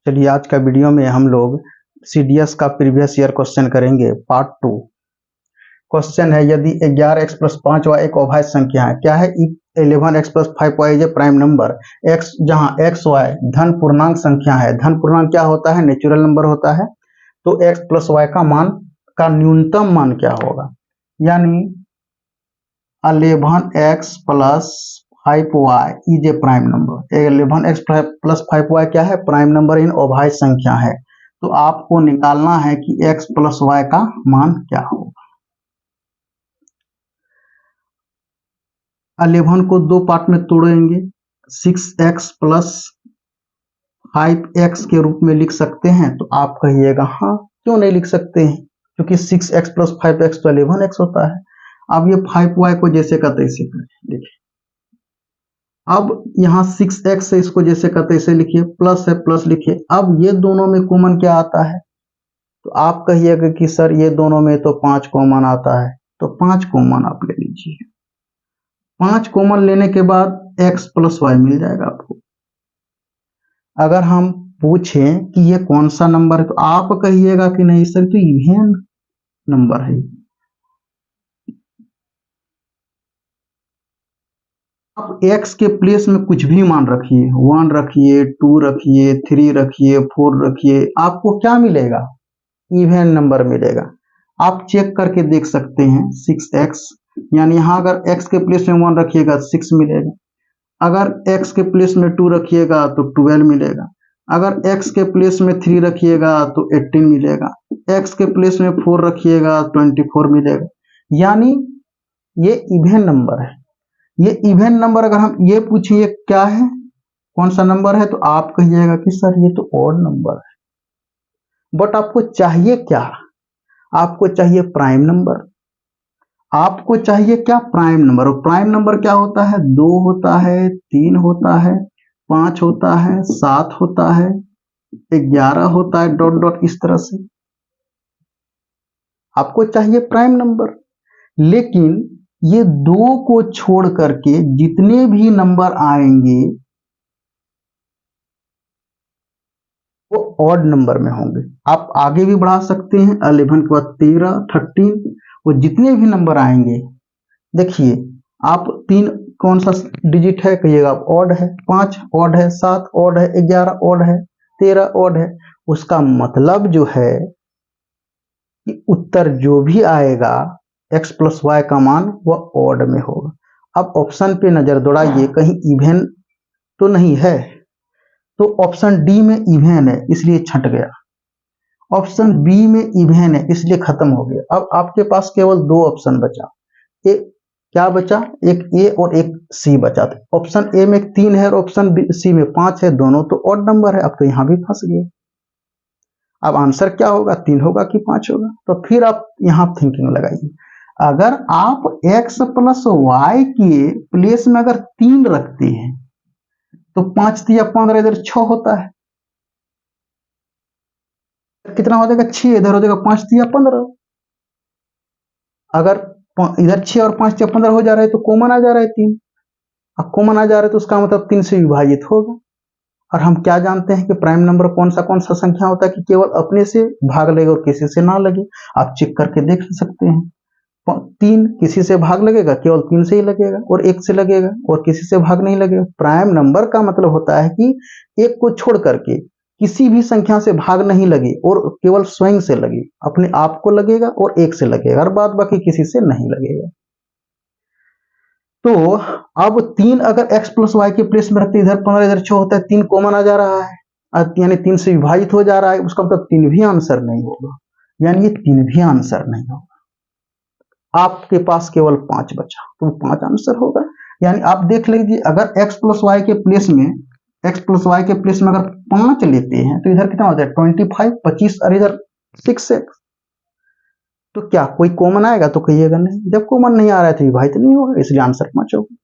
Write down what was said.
चलिए आज का वीडियो में हम लोग CDS का प्रीवियस ईयर क्वेश्चन करेंगे पार्ट 2। क्वेश्चन है यदि 11x + 5y एक अभाज्य संख्या है, क्या है? 11x + 5y is a prime number. x जहां x y धन पूर्णांक संख्या है, धन पूर्णांक क्या होता है? नेचुरल नंबर होता है। तो x + y का मान का न्यूनतम मान क्या होगा? यानी 11x + 5y is a prime number. 11x + 5y क्या है? प्राइम नंबर इन अभाज्य संख्या है। तो आपको निकालना है कि x + y का मान क्या होगा। 11 को दो पार्ट में तोड़ेंगे, 6x + 5x के रूप में लिख सकते हैं। तो आप कहिएगा हाँ क्यों नहीं लिख सकते हैं, क्योंकि 6x + 5x तो 11x होता है। अब ये 5y को जैसे का तैसे करें, देखिए अब यहाँ 6x से इसको जैसे का तैसे लिखिए, प्लस है प्लस लिखिए। अब ये दोनों में कॉमन क्या आता है? तो आप कहिएगा कि सर ये दोनों में तो 5 कॉमन आता है। तो 5 कॉमन आप ले लीजिए। 5 कॉमन लेने के बाद x + y मिल जाएगा आपको। अगर हम पूछें कि ये कौन सा नंबर है, तो आप कहिएगा कि नहीं सर तो इवन नंबर है। आप x के प्लेस में कुछ भी मान रखिए, 1 रखिए, 2 रखिए, 3 रखिए, 4 रखिए, आपको क्या मिलेगा? इवन नंबर मिलेगा। आप चेक करके देख सकते हैं 6x, यानी यहाँ अगर x के प्लेस में 1 रखिएगा 6 मिलेगा, अगर x के प्लेस में 2 रखिएगा तो 12 मिलेगा, अगर x के प्लेस में 3 रखिएगा तो 18 मिलेगा, x के प्लेस में 4 रखिएगा 24 मिलेगा। यानी ये इवन नंबर है। ये इवन नंबर अगर हम ये पूछिए क्या है, कौन सा नंबर है, तो आप कहिएगा कि सर ये तो ऑड नंबर है। बट आपको चाहिए क्या? आपको चाहिए प्राइम नंबर। आपको चाहिए क्या? Prime number. और प्राइम नंबर क्या होता है? 2 होता है, 3 होता है, 5 होता है, 7 होता है, 11 होता है, डॉट डॉट इस तरह से। आपको चाहिए प्राइम नंबर। लेकिन ये 2 को छोड़ करके जितने भी नंबर आएंगे वो ऑड नंबर में होंगे। आप आगे भी बढ़ा सकते हैं, 11 के बाद 13, 13, वो जितने भी नंबर आएंगे। देखिए आप 3 कौन सा डिजिट है कहिएगा? ऑड है। 5 ऑड है, 7 ऑड है, 11 ऑड है, 13 ऑड है। उसका मतलब जो है कि उत्तर जो भी आएगा x + y का मान वह ऑड में होगा। अब ऑप्शन पे नजर दौड़ाइए, कहीं इवन तो नहीं है। तो ऑप्शन डी में इवन है इसलिए छट गया, ऑप्शन बी में इवन है इसलिए खत्म हो गया। अब आपके पास केवल 2 ऑप्शन बचा। एक क्या बचा? एक ए और एक सी बचा था। ऑप्शन ए में 3 है और ऑप्शन सी में 5 है, दोनों तो ऑड नंबर है। अब तो यहां भी फंस गए। अब आंसर क्या होगा? 3 होगा कि 5 होगा? तो फिर आप यहां थिंकिंग लगाइए। अगर आप x + y के प्लेस में अगर 3 रखते हैं तो 5 × 15 इधर 6 होता है। कितना हो जाएगा? 6। इधर हो जाएगा 5 × 15। अगर इधर 6 और 5 × 15 हो जा रहा है तो कॉमन आ जा रहा है 3। अब कॉमन आ जा रहा है तो उसका मतलब 3 से विभाजित होगा। और हम क्या जानते हैं कि प्राइम नंबर कौन सा संख्या होता है कि केवल अपने से भाग लेगा और किसी से ना लगे। आप चेक करके देख सकते हैं। 3 किसी से भाग लगेगा, केवल 3 से ही लगेगा, और 1 से लगेगा और किसी से भाग नहीं लगेगा। प्राइम नंबर का मतलब होता है कि एक को छोड़ करके किसी भी संख्या से भाग नहीं लगे और केवल स्वयं से लगे, अपने आप को लगेगा और 1 से लगेगा और बाद बाकी किसी से नहीं लगेगा। तो अब 3 अगर x + y के प्लेस में रखते, इधर 15 इधर 6 होता है, 3 कॉमन आ जा रहा है, यानी 3 से विभाजित हो जा रहा है। उसका मतलब 3 भी आंसर नहीं होगा, यानी ये 3 भी आंसर नहीं होगा। आपके पास केवल 5 बचा तो 5 आंसर होगा। यानी आप देख लीजिए, अगर x + y के प्लेस में अगर 5 लेते हैं तो इधर कितना होता है? 25, 25 और इधर 6x। तो क्या कोई कॉमन आएगा? तो कहिएगा नहीं। जब कॉमन नहीं आ रहा है तो विभाजित नहीं होगा, इसलिए आंसर 5 होगा।